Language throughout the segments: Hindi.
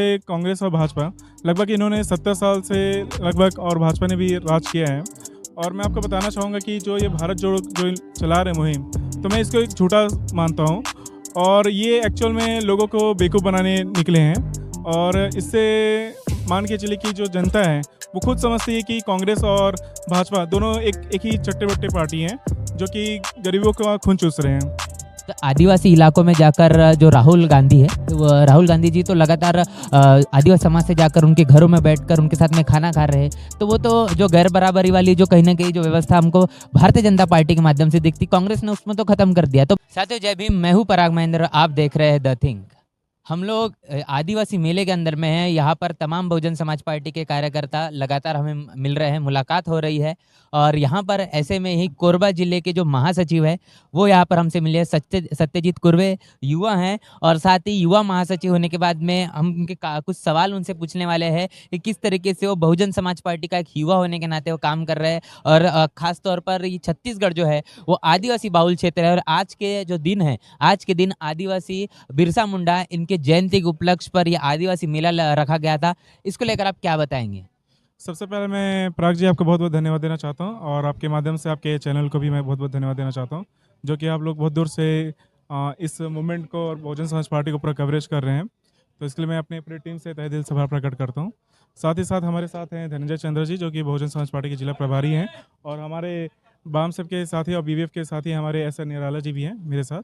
कांग्रेस और भाजपा लगभग इन्होंने 70 साल से लगभग और भाजपा ने भी राज किया है। और मैं आपको बताना चाहूँगा कि जो ये भारत जोड़ो जो चला रहे मुहिम, तो मैं इसको एक झूठा मानता हूँ। और ये एक्चुअल में लोगों को बेवकूफ़ बनाने निकले हैं। और इससे मान के चलिए कि जो जनता है वो खुद समझती है कि कांग्रेस और भाजपा दोनों एक ही चट्टे बट्टे पार्टी हैं जो कि गरीबों का खून चूस रहे हैं। तो आदिवासी इलाकों में जाकर जो राहुल गांधी है, वो राहुल गांधी जी तो लगातार आदिवासी समाज से जाकर उनके घरों में बैठकर उनके साथ में खाना खा रहे हैं। तो वो तो जो गैर बराबरी वाली जो कहीं ना कहीं जो व्यवस्था हमको भारतीय जनता पार्टी के माध्यम से दिखती, कांग्रेस ने उसमें तो खत्म कर दिया। तो साथियों, जय भीम, मैं हूँ पराग महेंद्र, आप देख रहे हैं द थिंग। हम लोग आदिवासी मेले के अंदर में हैं। यहाँ पर तमाम बहुजन समाज पार्टी के कार्यकर्ता लगातार हमें मिल रहे हैं, मुलाकात हो रही है। और यहाँ पर ऐसे में ही कोरबा जिले के जो महासचिव है वो यहाँ पर हमसे मिले, सत्यजीत कुर्वे युवा हैं। और साथ ही युवा महासचिव होने के बाद में हम उनके कुछ सवाल उनसे पूछने वाले हैं कि किस तरीके से वो बहुजन समाज पार्टी का एक युवा होने के नाते वो काम कर रहे हैं। और ख़ास तौर पर ये छत्तीसगढ़ जो है वो आदिवासी बाहुल क्षेत्र है। और आज के जो दिन है, आज के दिन आदिवासी बिरसा मुंडा इनके जयंती के उपलक्ष्य पर यह आदिवासी मेला रखा गया था। इसको लेकर आप क्या बताएंगे? सबसे पहले मैं पराग जी आपको बहुत बहुत धन्यवाद देना चाहता हूं, और आपके माध्यम से आपके चैनल को भी मैं बहुत बहुत धन्यवाद देना चाहता हूं, जो कि आप लोग बहुत दूर से इस मूवमेंट को और बहुजन समाज पार्टी को पूरा कवरेज कर रहे हैं। तो इसके लिए मैं अपनी पूरी टीम से तहे दिल से आभार प्रकट करता हूं। साथ ही साथ हमारे साथ हैं धनंजय चंद्र जी, जो कि बहुजन समाज पार्टी के जिला प्रभारी हैं, और हमारे बाम सब के साथी और बीवीएफ के साथी हमारे एस एन निराला जी भी हैं मेरे साथ।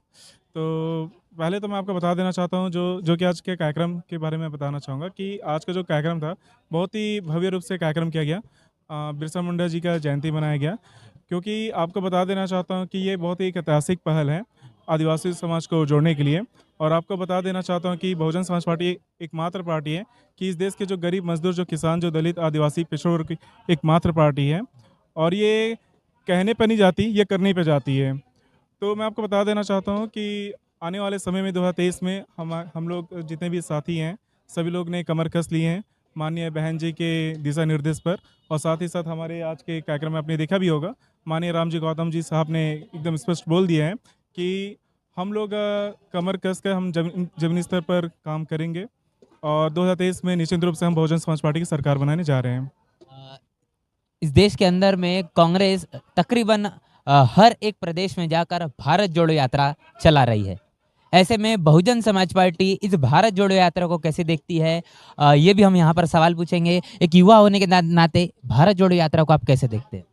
तो पहले तो मैं आपको बता देना चाहता हूँ जो कि आज के कार्यक्रम के बारे में बताना चाहूँगा कि आज का जो कार्यक्रम था बहुत ही भव्य रूप से कार्यक्रम किया गया। बिरसा मुंडा जी का जयंती मनाया गया, क्योंकि आपको बता देना चाहता हूँ कि ये बहुत ही एक ऐतिहासिक पहल है आदिवासी समाज को जोड़ने के लिए। और आपको बता देना चाहता हूँ कि बहुजन समाज पार्टी एकमात्र पार्टी है कि इस देश के जो गरीब मजदूर, जो किसान, जो दलित, आदिवासी, पिछड़े वर्ग की एकमात्र पार्टी है। और ये कहने पर नहीं जाती, ये करने पे जाती है। तो मैं आपको बता देना चाहता हूँ कि आने वाले समय में 2023 में हम लोग जितने भी साथी हैं सभी लोग ने कमर कस लिए हैं माननीय बहन जी के दिशा निर्देश पर। और साथ ही साथ हमारे आज के कार्यक्रम में आपने देखा भी होगा, माननीय राम जी गौतम जी साहब ने एकदम स्पष्ट बोल दिया है कि हम लोग कमर कस कर हम जमीनी स्तर पर काम करेंगे, और 2023 में निश्चित रूप से हम बहुजन समाज पार्टी की सरकार बनाने जा रहे हैं। इस देश के अंदर में कांग्रेस तकरीबन हर एक प्रदेश में जाकर भारत जोड़ो यात्रा चला रही है। ऐसे में बहुजन समाज पार्टी इस भारत जोड़ो यात्रा को कैसे देखती है, ये भी हम यहाँ पर सवाल पूछेंगे। एक युवा होने के नाते भारत जोड़ो यात्रा को आप कैसे देखते हैं?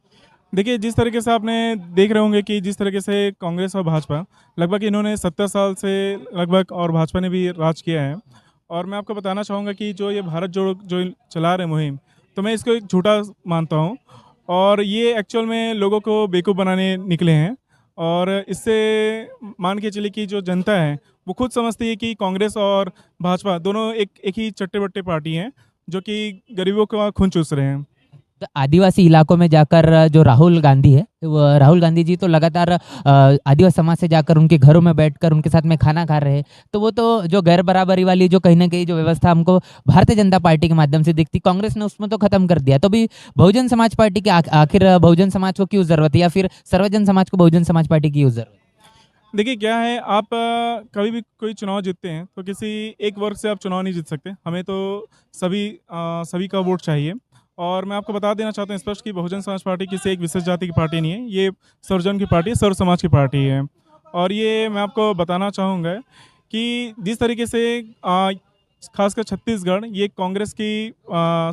देखिए, जिस तरीके से आपने देख रहे होंगे कि जिस तरीके से कांग्रेस और भाजपा लगभग इन्होंने 70 साल से लगभग और भाजपा ने भी राज किया है। और मैं आपको बताना चाहूँगा कि जो ये भारत जोड़ो जो चला रहे मुहिम, तो मैं इसको एक झूठा मानता हूँ। और ये एक्चुअल में लोगों को बेवकूफ़ बनाने निकले हैं। और इससे मान के चलिए कि जो जनता है वो खुद समझती है कि कांग्रेस और भाजपा दोनों एक ही चट्टे बट्टे पार्टी हैं जो कि गरीबों का खून चूस रहे हैं। तो आदिवासी इलाकों में जाकर जो राहुल गांधी है, वो राहुल गांधी जी तो लगातार आदिवासी समाज से जाकर उनके घरों में बैठकर उनके साथ में खाना खा रहे हैं। तो वो तो जो गैर बराबरी वाली जो कहीं ना कहीं जो व्यवस्था हमको भारतीय जनता पार्टी के माध्यम से दिखती, कांग्रेस ने उसमें तो खत्म कर दिया। तो भी बहुजन समाज पार्टी के आखिर बहुजन समाज को क्यों जरूरत है, या फिर सर्वजन समाज को बहुजन समाज पार्टी की क्यों जरूरत? देखिए क्या है, आप कभी भी कोई चुनाव जीतते हैं तो किसी एक वर्ग से आप चुनाव नहीं जीत सकते। हमें तो सभी का वोट चाहिए। और मैं आपको बता देना चाहता हूँ स्पष्ट कि बहुजन समाज पार्टी किसी एक विशेष जाति की पार्टी नहीं है, ये सर्वजन की पार्टी है, सर्व समाज की पार्टी है। और ये मैं आपको बताना चाहूँगा कि जिस तरीके से खासकर छत्तीसगढ़ ये कांग्रेस की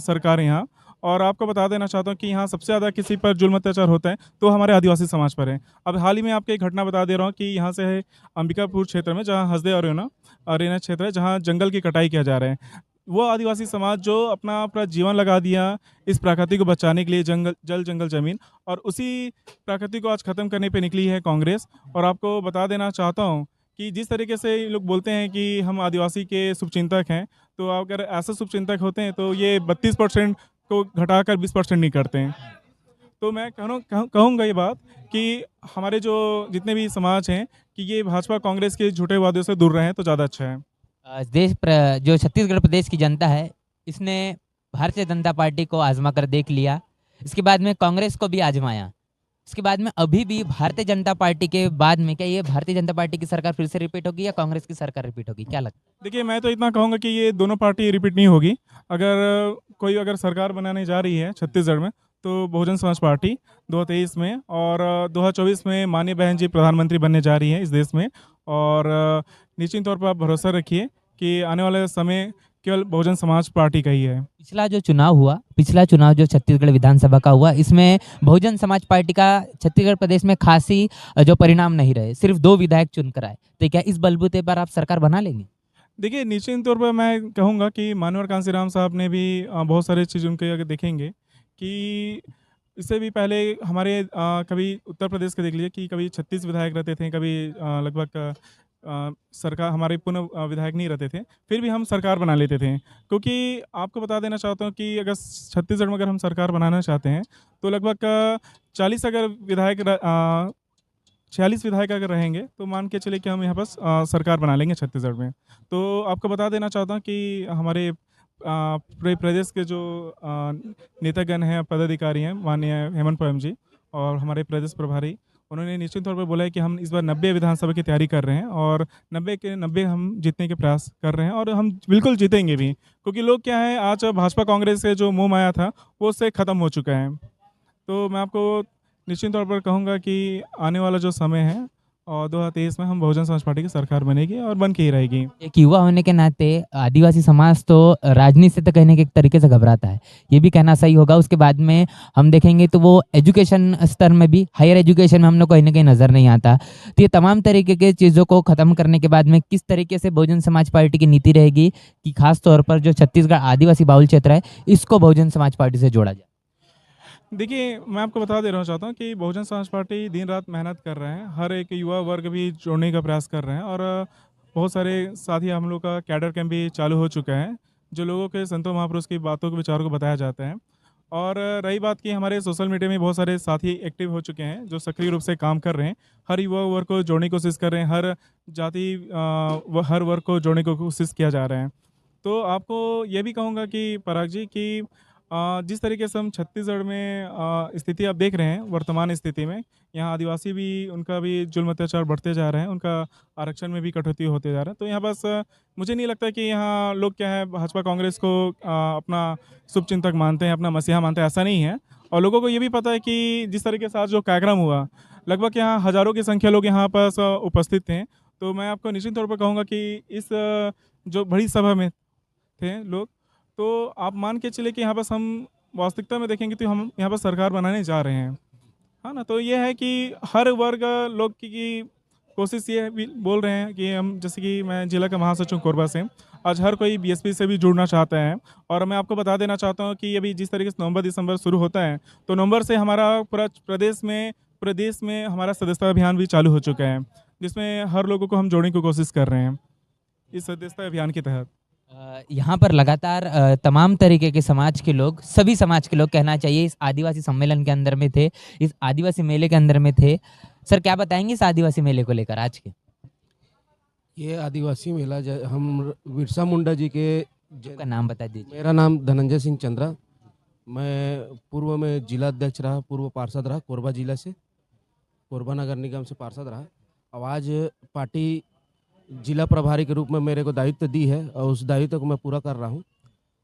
सरकार है यहाँ। और आपको बता देना चाहता हूँ कि यहाँ सबसे ज़्यादा किसी पर जुल्म अत्याचार होता है तो हमारे आदिवासी समाज पर है। अब हाल ही में आपको एक घटना बता दे रहा हूँ कि यहाँ से है अंबिकापुर क्षेत्र में, जहाँ हसदे अरेना क्षेत्र है, जहाँ जंगल की कटाई किया जा रहा है। वो आदिवासी समाज जो अपना पूरा जीवन लगा दिया इस प्रकृति को बचाने के लिए, जल जंगल ज़मीन, और उसी प्रकृति को आज ख़त्म करने पे निकली है कांग्रेस। और आपको बता देना चाहता हूँ कि जिस तरीके से ये लोग बोलते हैं कि हम आदिवासी के शुभचिंतक हैं, तो अगर ऐसे शुभचिंतक होते हैं तो ये 32% को घटाकर 20% नहीं करते हैं। तो मैं कहूँगा ये बात कि हमारे जो जितने भी समाज हैं कि ये भाजपा कांग्रेस के झूठे वादों से दूर रहें तो ज़्यादा अच्छा है। जो छत्तीसगढ़ प्रदेश की जनता है, इसने भारतीय जनता पार्टी को आजमा कर देख लिया। इसके बाद में कांग्रेस को भी आजमाया। इसके बाद में अभी भी भारतीय जनता पार्टी के बाद में क्या ये भारतीय जनता पार्टी की सरकार फिर से रिपीट होगी या कांग्रेस की सरकार रिपीट होगी, क्या लगता देखिए, मैं तो इतना कहूँगा कि ये दोनों पार्टी रिपीट नहीं होगी। अगर कोई अगर सरकार बनाने जा रही है छत्तीसगढ़ में, तो बहुजन समाज पार्टी 2023 में, और 2024 में माननीय बहन जी प्रधानमंत्री बनने जा रही हैं इस देश में। और निश्चित तौर पर आप भरोसा रखिए कि आने वाले समय केवल बहुजन समाज पार्टी का ही है। पिछला चुनाव जो छत्तीसगढ़ विधानसभा का हुआ, इसमें बहुजन समाज पार्टी का छत्तीसगढ़ प्रदेश में खासी जो परिणाम नहीं रहे, सिर्फ 2 विधायक चुनकर आए, तो क्या इस बलबूते पर आप सरकार बना लेंगे? देखिए, निश्चित तौर पर मैं कहूँगा कि मानवर कांसीराम साहब ने भी बहुत सारे चीज़ उनके अगर देखेंगे कि इससे भी पहले हमारे कभी उत्तर प्रदेश के देख लीजिए कि कभी 36 विधायक रहते थे, कभी लगभग सरकार हमारे पुनः विधायक नहीं रहते थे, फिर भी हम सरकार बना लेते थे। क्योंकि आपको बता देना चाहता हूँ कि अगर छत्तीसगढ़ में अगर हम सरकार बनाना चाहते हैं, तो लगभग 40 अगर विधायक 46 विधायक अगर रहेंगे, तो मान के चलिए कि हम यहाँ पर सरकार बना लेंगे छत्तीसगढ़ में। तो आपको बता देना चाहता हूँ कि हमारे पूरे प्रदेश के जो नेतागण हैं, पदाधिकारी हैं, माननीय हेमंत पवम जी और हमारे प्रदेश प्रभारी, उन्होंने निश्चित तौर पर बोला है कि हम इस बार 90 विधानसभा की तैयारी कर रहे हैं और 90 के 90 हम जीतने के प्रयास कर रहे हैं और हम बिल्कुल जीतेंगे भी। क्योंकि लोग क्या है, आज भाजपा कांग्रेस से जो मोह माया था, वो उससे ख़त्म हो चुका है। तो मैं आपको निश्चित तौर पर कहूँगा कि आने वाला जो समय है और 2023 में हम बहुजन समाज पार्टी की सरकार बनेगी और बन के ही रहेगी। एक युवा होने के नाते आदिवासी समाज तो राजनीति से तो कहने के एक तरीके से घबराता है, ये भी कहना सही होगा। उसके बाद में हम देखेंगे तो वो एजुकेशन स्तर में भी, हायर एजुकेशन में हम लोग कहीं ना कहीं नज़र नहीं आता। तो ये तमाम तरीके के चीज़ों को ख़त्म करने के बाद में किस तरीके से बहुजन समाज पार्टी की नीति रहेगी कि खास तौर पर जो छत्तीसगढ़ आदिवासी बाहुल क्षेत्र है, इसको बहुजन समाज पार्टी से जोड़ा जाए? देखिए, मैं आपको बता दे रहा चाहता हूँ कि बहुजन समाज पार्टी दिन रात मेहनत कर रहे हैं, हर एक युवा वर्ग भी जोड़ने का प्रयास कर रहे हैं और बहुत सारे साथी हम लोग का कैडर कैंप भी चालू हो चुका है, जो लोगों के संतों महापुरुष की बातों को विचारों को बताया जाता है। और रही बात कि हमारे सोशल मीडिया में बहुत सारे साथी एक्टिव हो चुके हैं, जो सक्रिय रूप से काम कर रहे हैं, हर युवा वर्ग को जोड़ने की कोशिश कर रहे हैं, हर जाति हर वर्ग को जोड़ने की कोशिश किया जा रहा है। तो आपको ये भी कहूँगा कि पराग जी कि जिस तरीके से हम छत्तीसगढ़ में स्थिति आप देख रहे हैं, वर्तमान स्थिति में यहाँ आदिवासी भी, उनका भी जुल्म अत्याचार बढ़ते जा रहे हैं, उनका आरक्षण में भी कटौती होते जा रहा है। तो यहाँ बस मुझे नहीं लगता कि यहाँ लोग क्या है, भाजपा कांग्रेस को अपना शुभचिंतक मानते हैं, अपना मसीहा मानते हैं, ऐसा नहीं है। और लोगों को ये भी पता है कि जिस तरीके से आज जो कार्यक्रम हुआ, लगभग यहाँ हज़ारों की संख्या लोग यहाँ पास उपस्थित थे। तो मैं आपको निश्चित तौर पर कहूँगा कि इस जो बड़ी सभा में थे लोग, तो आप मान के चले कि यहाँ बस हम वास्तविकता में देखेंगे तो हम यहाँ पर सरकार बनाने जा रहे हैं, है ना। तो ये है कि हर वर्ग लोग की कोशिश ये भी बोल रहे हैं कि हम, जैसे कि मैं जिला का महासचिव कोरबा से, आज हर कोई बीएसपी से भी जुड़ना चाहता है। और मैं आपको बता देना चाहता हूँ कि अभी जिस तरीके से नवंबर दिसंबर शुरू होता है, तो नवंबर से हमारा पूरा प्रदेश में हमारा सदस्यता अभियान भी चालू हो चुका है, जिसमें हर लोगों को हम जोड़ने की कोशिश कर रहे हैं इस सदस्यता अभियान के तहत। यहाँ पर लगातार तमाम तरीके के समाज के लोग, सभी समाज के लोग कहना चाहिए, इस आदिवासी सम्मेलन के अंदर में थे, इस आदिवासी मेले के अंदर में थे। सर, क्या बताएंगे इस आदिवासी मेले को लेकर आज के? ये आदिवासी मेला हम बिरसा मुंडा जी के आपका नाम बता दीजिए। मेरा नाम धनंजय सिंह चंद्रा, मैं पूर्व में जिला अध्यक्ष रहा, पूर्व पार्षद रहा कोरबा जिला से, कोरबा नगर निगम से पार्षद रहा। अब आज पार्टी जिला प्रभारी के रूप में मेरे को दायित्व दी है और उस दायित्व को मैं पूरा कर रहा हूँ।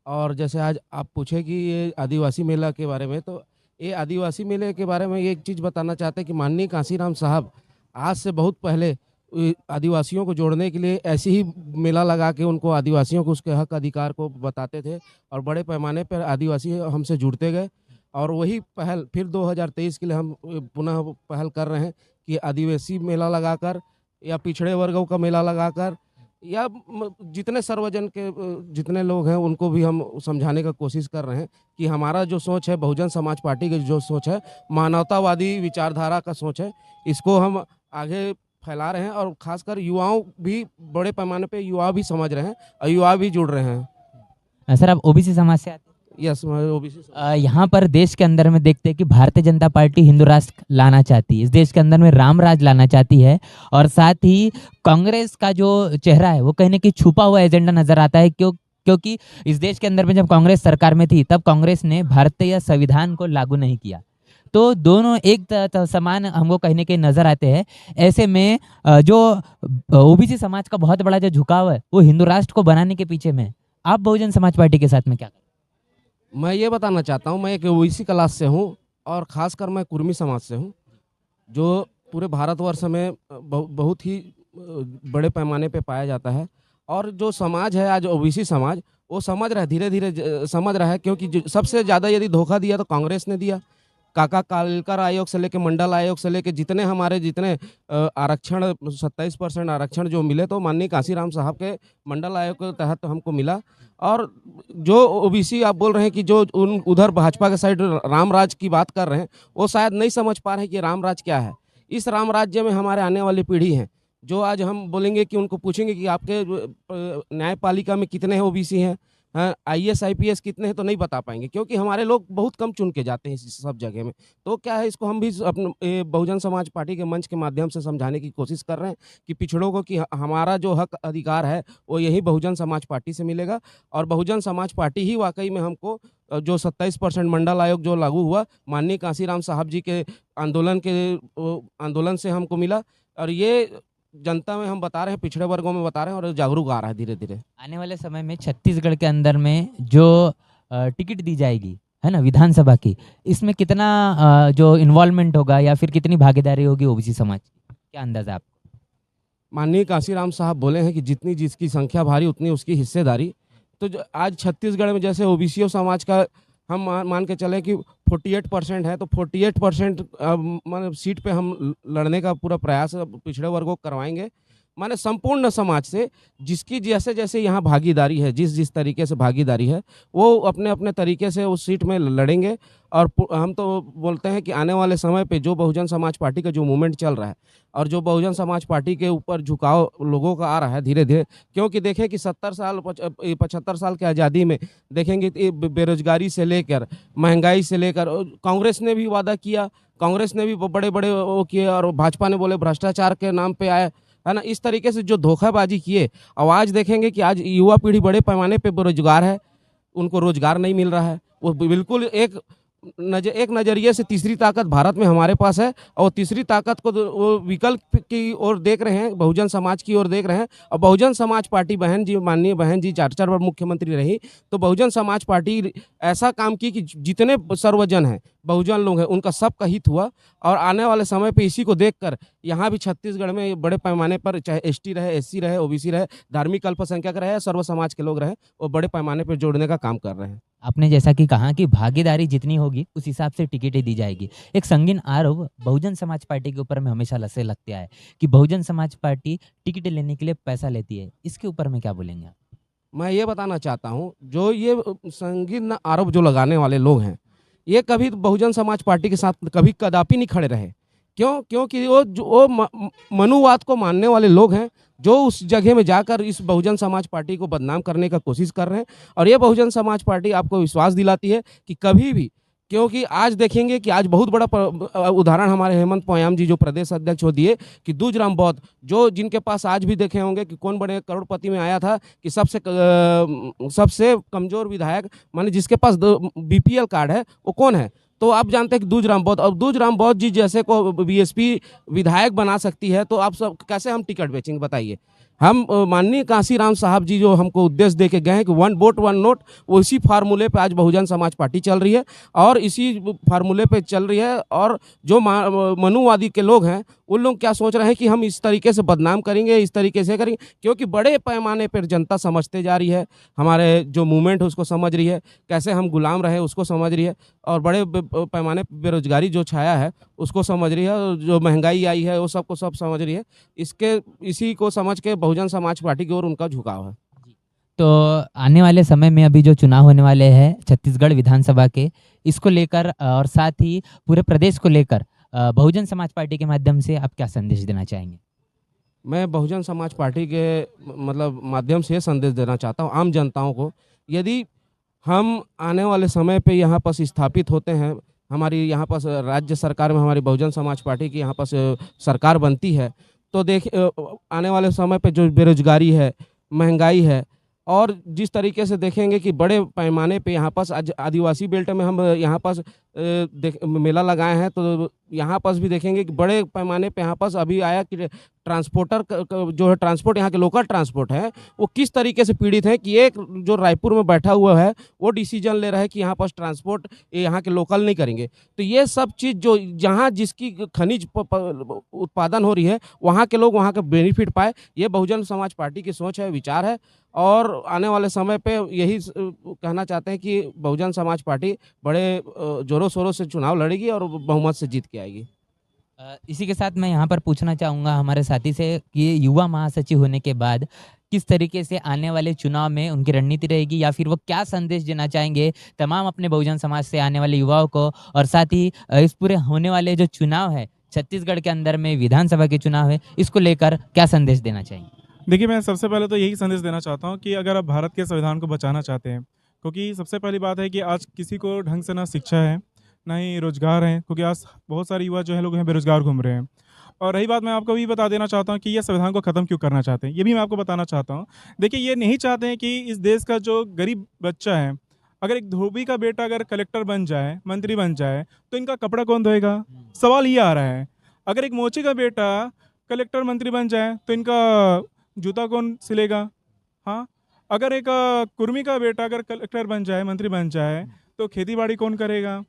और जैसे आज आप पूछे कि ये आदिवासी मेला के बारे में, तो ये आदिवासी मेले के बारे में एक चीज़ बताना चाहते हैं कि माननीय कांसीराम साहब आज से बहुत पहले आदिवासियों को जोड़ने के लिए ऐसे ही मेला लगा के उनको आदिवासियों को उसके हक अधिकार को बताते थे और बड़े पैमाने पर आदिवासी हमसे जुड़ते गए। और वही पहल फिर 2023 के लिए हम पुनः पहल कर रहे हैं कि आदिवासी मेला लगाकर या पिछड़े वर्गों का मेला लगाकर या जितने सर्वजन के जितने लोग हैं उनको भी हम समझाने का कोशिश कर रहे हैं कि हमारा जो सोच है, बहुजन समाज पार्टी की जो सोच है, मानवतावादी विचारधारा का सोच है, इसको हम आगे फैला रहे हैं। और खासकर युवाओं भी, बड़े पैमाने पे युवा भी समझ रहे हैं और युवा भी जुड़ रहे हैं। सर, आप ओबीसी समाज से आते हैं? Yes, OBC. यहाँ पर देश के अंदर में देखते हैं कि भारतीय जनता पार्टी हिंदू राष्ट्र लाना चाहती है, इस देश के अंदर में राम राज लाना चाहती है, और साथ ही कांग्रेस का जो चेहरा है वो कहीं ना कहीं छुपा हुआ एजेंडा नजर आता है। क्योंकि इस देश के अंदर में जब कांग्रेस सरकार में थी, तब कांग्रेस ने भारतीय संविधान को लागू नहीं किया। तो दोनों एक समान हमको कहीं ना कहीं नजर आते हैं। ऐसे में जो ओबीसी समाज का बहुत बड़ा जो झुकाव है वो हिंदू राष्ट्र को बनाने के पीछे में है। आप बहुजन समाज पार्टी के साथ में क्या करें? मैं ये बताना चाहता हूँ, मैं एक ओबीसी क्लास से हूँ और ख़ासकर मैं कुर्मी समाज से हूँ, जो पूरे भारतवर्ष में बहुत ही बड़े पैमाने पे पाया जाता है। और जो समाज है आज ओबीसी समाज, वो समझ रहा है, धीरे धीरे समझ रहा है, क्योंकि सबसे ज़्यादा यदि धोखा दिया तो कांग्रेस ने दिया। काका कालेलकर आयोग से लेकर मंडल आयोग से लेकर जितने आरक्षण 27% आरक्षण जो मिले तो माननीय कांसीराम साहब के मंडल आयोग के तहत हमको मिला। और जो ओबीसी आप बोल रहे हैं कि जो उधर भाजपा के साइड राम राज की बात कर रहे हैं, वो शायद नहीं समझ पा रहे हैं कि राम राज क्या है। इस राम राज्य में हमारे आने वाली पीढ़ी है, जो आज हम बोलेंगे कि उनको पूछेंगे कि आपके न्यायपालिका में कितने ओबीसी हैं, हाँ आईएएस आईपीएस कितने हैं, तो नहीं बता पाएंगे, क्योंकि हमारे लोग बहुत कम चुन के जाते हैं इस सब जगह में। तो क्या है, इसको हम भी अपने बहुजन समाज पार्टी के मंच के माध्यम से समझाने की कोशिश कर रहे हैं कि पिछड़ों को कि हमारा जो हक अधिकार है वो यही बहुजन समाज पार्टी से मिलेगा। और बहुजन समाज पार्टी ही वाकई में हमको जो 27% मंडल आयोग जो लागू हुआ माननीय कांसीराम साहब जी के आंदोलन से हमको मिला। और ये जनता में हम बता रहे हैं, पिछड़े वर्गों में बता रहे हैं, और जागरूक आ रहा है धीरे धीरे। आने वाले समय में छत्तीसगढ़ के अंदर में जो टिकट दी जाएगी है ना विधानसभा की, इसमें कितना जो इन्वॉल्वमेंट होगा या फिर कितनी भागीदारी होगी ओबीसी समाज की, क्या अंदाजा है आपको? माननीय कांसीराम साहब बोले हैं कि जितनी जिसकी संख्या भारी उतनी उसकी हिस्सेदारी। तो आज छत्तीसगढ़ में जैसे ओबीसी समाज का हम मान के चले कि 48% है, तो 48% मतलब सीट पे हम लड़ने का पूरा प्रयास पिछड़े वर्गों को करवाएंगे। माने संपूर्ण समाज से जिसकी जैसे जैसे यहाँ भागीदारी है, जिस तरीके से भागीदारी है, वो अपने अपने तरीके से उस सीट में लड़ेंगे। और हम तो बोलते हैं कि आने वाले समय पे जो बहुजन समाज पार्टी का जो मूवमेंट चल रहा है और जो बहुजन समाज पार्टी के ऊपर झुकाव लोगों का आ रहा है धीरे धीरे, क्योंकि देखें कि 75 साल की आज़ादी में देखेंगे बेरोजगारी से लेकर महंगाई से लेकर कांग्रेस ने भी वादा किया, कांग्रेस ने भी बड़े बड़े वो किए, और भाजपा ने बोले भ्रष्टाचार के नाम पे आए, है ना। इस तरीके से जो धोखाबाजी किए, और आज देखेंगे कि आज युवा पीढ़ी बड़े पैमाने पे बेरोजगार है, उनको रोजगार नहीं मिल रहा है। वो बिल्कुल एक नज़रिए से तीसरी ताकत भारत में हमारे पास है, और तीसरी ताकत को वो विकल्प की ओर देख रहे हैं, बहुजन समाज की ओर देख रहे हैं। और बहुजन समाज पार्टी बहन जी, माननीय बहन जी 4 बार मुख्यमंत्री रही, तो बहुजन समाज पार्टी ऐसा काम की कि जितने सर्वजन हैं, बहुजन लोग हैं, उनका सबका हित हुआ। और आने वाले समय पे इसी को देखकर यहाँ भी छत्तीसगढ़ में बड़े पैमाने पर, चाहे एसटी रहे, एससी रहे, ओबीसी रहे, धार्मिक अल्पसंख्यक रहे, सर्व समाज के लोग रहे, वो बड़े पैमाने पर जोड़ने का काम कर रहे हैं। आपने जैसा कि कहा कि भागीदारी जितनी होगी उस हिसाब से टिकटें दी जाएगी। एक संगीन आरोप बहुजन समाज पार्टी के ऊपर में हमेशा लसे लगते आए कि बहुजन समाज पार्टी टिकट लेने के लिए पैसा लेती है, इसके ऊपर में क्या बोलेंगे आप? मैं ये बताना चाहता हूँ, जो ये संगीन आरोप जो लगाने वाले लोग हैं, ये कभी बहुजन समाज पार्टी के साथ कभी कदापि नहीं खड़े रहे। क्योंकि वो मनुवाद को मानने वाले लोग हैं, जो उस जगह में जाकर इस बहुजन समाज पार्टी को बदनाम करने का कोशिश कर रहे हैं। और ये बहुजन समाज पार्टी आपको विश्वास दिलाती है कि कभी भी, क्योंकि आज देखेंगे कि आज बहुत बड़ा उदाहरण हमारे हेमंत पोयाम जी जो प्रदेश अध्यक्ष हो दिए, कि दूजराम बौद्ध जो जिनके पास आज भी देखे होंगे कि कौन बड़े करोड़पति में आया था, कि सबसे कमजोर विधायक माने जिसके पास बीपीएल कार्ड है वो कौन है, तो आप जानते हैं कि दूजराम बौद्ध। और दूजराम बौद्ध जी जैसे को बीएसपी विधायक बना सकती है, तो आप सब कैसे हम टिकट बेचेंगे बताइए। हम माननीय कांसीराम साहब जी जो हमको उद्देश्य दे के गए हैं कि 1 वोट 1 नोट, वो इसी फार्मूले पे आज बहुजन समाज पार्टी चल रही है और इसी फार्मूले पे चल रही है। और जो मनुवादी के लोग हैं, उन लोग क्या सोच रहे हैं कि हम इस तरीके से बदनाम करेंगे, इस तरीके से करेंगे, क्योंकि बड़े पैमाने पर जनता समझते जा रही है, हमारे जो मूवमेंट है उसको समझ रही है, कैसे हम गुलाम रहे उसको समझ रही है, और बड़े पैमाने पर बेरोजगारी जो छाया है उसको समझ रही है, जो महंगाई आई है वो सबको सब समझ रही है। इसी को समझ के बहुजन समाज पार्टी की ओर उनका झुकाव है। तो आने वाले समय में अभी जो चुनाव होने वाले हैं छत्तीसगढ़ विधानसभा के, इसको लेकर और साथ ही पूरे प्रदेश को लेकर बहुजन समाज पार्टी के माध्यम से आप क्या संदेश देना चाहेंगे? मैं बहुजन समाज पार्टी के माध्यम से संदेश देना चाहता हूँ आम जनताओं को, यदि हम आने वाले समय पे यहाँ पर स्थापित होते हैं, हमारी यहाँ पर राज्य सरकार में हमारी बहुजन समाज पार्टी की यहाँ पर सरकार बनती है, तो आने वाले समय पे जो बेरोजगारी है, महंगाई है, और जिस तरीके से देखेंगे कि बड़े पैमाने पे यहाँ पास आज आदिवासी बेल्ट में हम यहाँ पास मेला लगाए हैं, तो यहाँ पर भी देखेंगे कि बड़े पैमाने पे यहाँ पर अभी आया कि ट्रांसपोर्टर जो है, ट्रांसपोर्ट यहाँ के लोकल ट्रांसपोर्ट है, वो किस तरीके से पीड़ित है कि एक जो रायपुर में बैठा हुआ है वो डिसीजन ले रहा है कि यहाँ पर ट्रांसपोर्ट यहाँ के लोकल नहीं करेंगे। तो ये सब चीज़ जो जहाँ जिसकी खनिज उत्पादन हो रही है वहाँ के लोग वहाँ का बेनिफिट पाए, ये बहुजन समाज पार्टी की सोच है, विचार है। और आने वाले समय पे यही कहना चाहते हैं कि बहुजन समाज पार्टी बड़े जोरों शोरों से चुनाव लड़ेगी और बहुमत से जीत के आएगी। इसी के साथ मैं यहाँ पर पूछना चाहूँगा हमारे साथी से कि युवा महासचिव होने के बाद किस तरीके से आने वाले चुनाव में उनकी रणनीति रहेगी, या फिर वो क्या संदेश देना चाहेंगे तमाम अपने बहुजन समाज से आने वाले युवाओं को, और साथ ही इस पूरे होने वाले जो चुनाव है छत्तीसगढ़ के अंदर में विधानसभा के चुनाव है, इसको लेकर क्या संदेश देना चाहेंगे? देखिए, मैं सबसे पहले तो यही संदेश देना चाहता हूँ कि अगर आप भारत के संविधान को बचाना चाहते हैं, क्योंकि सबसे पहली बात है कि आज किसी को ढंग से ना शिक्षा है, ना ही रोज़गार है, क्योंकि आज बहुत सारे युवा जो है लोग हैं बेरोज़गार घूम रहे हैं। और रही बात, मैं आपको भी बता देना चाहता हूँ कि ये संविधान को ख़त्म क्यों करना चाहते हैं, ये भी मैं आपको बताना चाहता हूँ। देखिए, ये नहीं चाहते हैं कि इस देश का जो गरीब बच्चा है, अगर एक धोबी का बेटा अगर कलेक्टर बन जाए, मंत्री बन जाए, तो इनका कपड़ा कौन धोएगा? सवाल ये आ रहा है। अगर एक मोची का बेटा कलेक्टर मंत्री बन जाए, तो इनका जूता कौन सिलेगा? हाँ, अगर एक कुर्मी का बेटा अगर कलेक्टर बन जाए, मंत्री बन जाए, तो खेती बाड़ी कौन करेगा?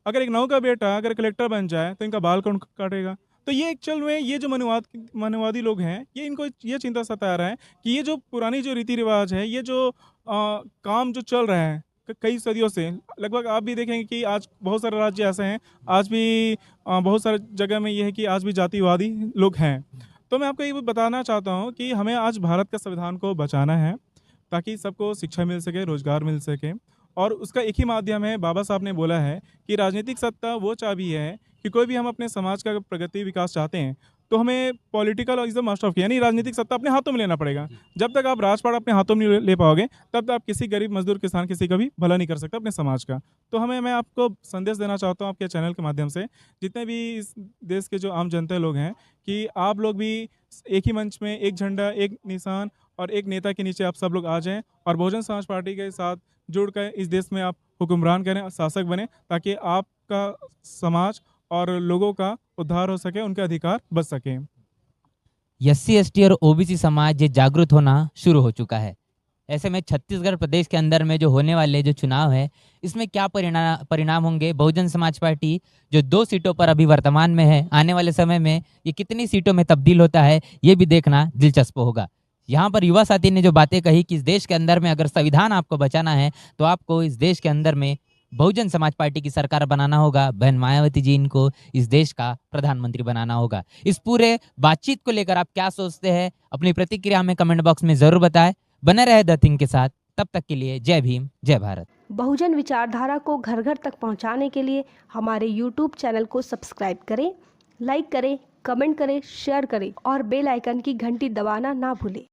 अगर एक नौ का बेटा अगर कलेक्टर बन जाए, तो इनका बाल कौन काटेगा? तो ये एक्चुअल में ये जो मनुवादी लोग हैं, ये इनको ये चिंता सता रहा है कि ये जो पुरानी जो रीति रिवाज है, ये जो काम जो चल रहा है कई सदियों से, लगभग आप भी देखेंगे कि आज बहुत सारे राज्य ऐसे हैं, आज भी बहुत सारे जगह में ये है कि आज भी जातिवादी लोग हैं। तो मैं आपको ये बताना चाहता हूँ कि हमें आज भारत के संविधान को बचाना है, ताकि सबको शिक्षा मिल सके, रोजगार मिल सके। और उसका एक ही माध्यम है, बाबा साहब ने बोला है कि राजनीतिक सत्ता वो चाबी है कि कोई भी हम अपने समाज का प्रगति विकास चाहते हैं, तो हमें political is the master of की, यानी राजनीतिक सत्ता अपने हाथों में लेना पड़ेगा। जब तक आप राजपाट अपने हाथों में नहीं ले पाओगे, तब तक आप किसी गरीब मजदूर किसान किसी का भी भला नहीं कर सकते अपने समाज का। तो मैं आपको संदेश देना चाहता हूँ आपके चैनल के माध्यम से, जितने भी इस देश के जो आम जनता लोग हैं, कि आप लोग भी एक ही मंच में, एक झंडा, एक निशान और एक नेता के नीचे आप सब लोग आ जाएं, और बहुजन समाज पार्टी के साथ जुड़कर इस देश में आप हुक्मरान करें, शासक बने, ताकि आपका समाज और लोगों का उद्धार हो सके, उनके अधिकार बच सके। एससी एसटी और ओबीसी समाज ये जागरूक होना शुरू हो चुका है। ऐसे में छत्तीसगढ़ प्रदेश के अंदर में जो होने वाले जो चुनाव है, इसमें क्या परिणाम होंगे? बहुजन समाज पार्टी जो 2 सीटों पर अभी वर्तमान में है, आने वाले समय में ये कितनी सीटों में तब्दील होता है, ये भी देखना दिलचस्प होगा। यहाँ पर युवा साथी ने जो बातें कही कि इस देश के अंदर में अगर संविधान आपको बचाना है, तो आपको इस देश के अंदर में बहुजन समाज पार्टी की सरकार बनाना होगा। बहन मायावती जी इनको इस देश का प्रधानमंत्री बनाना होगा। इस पूरे बातचीत को लेकर आप क्या सोचते हैं? अपनी प्रतिक्रिया हमें कमेंट बॉक्स में जरूर बताएं। बने रहे द थिंग के साथ, तब तक के लिए जय भीम, जय भारत। बहुजन विचारधारा को घर घर तक पहुंचाने के लिए हमारे YouTube चैनल को सब्सक्राइब करें, लाइक करें, कमेंट करें, शेयर करें और बेल आइकन की घंटी दबाना ना भूलें।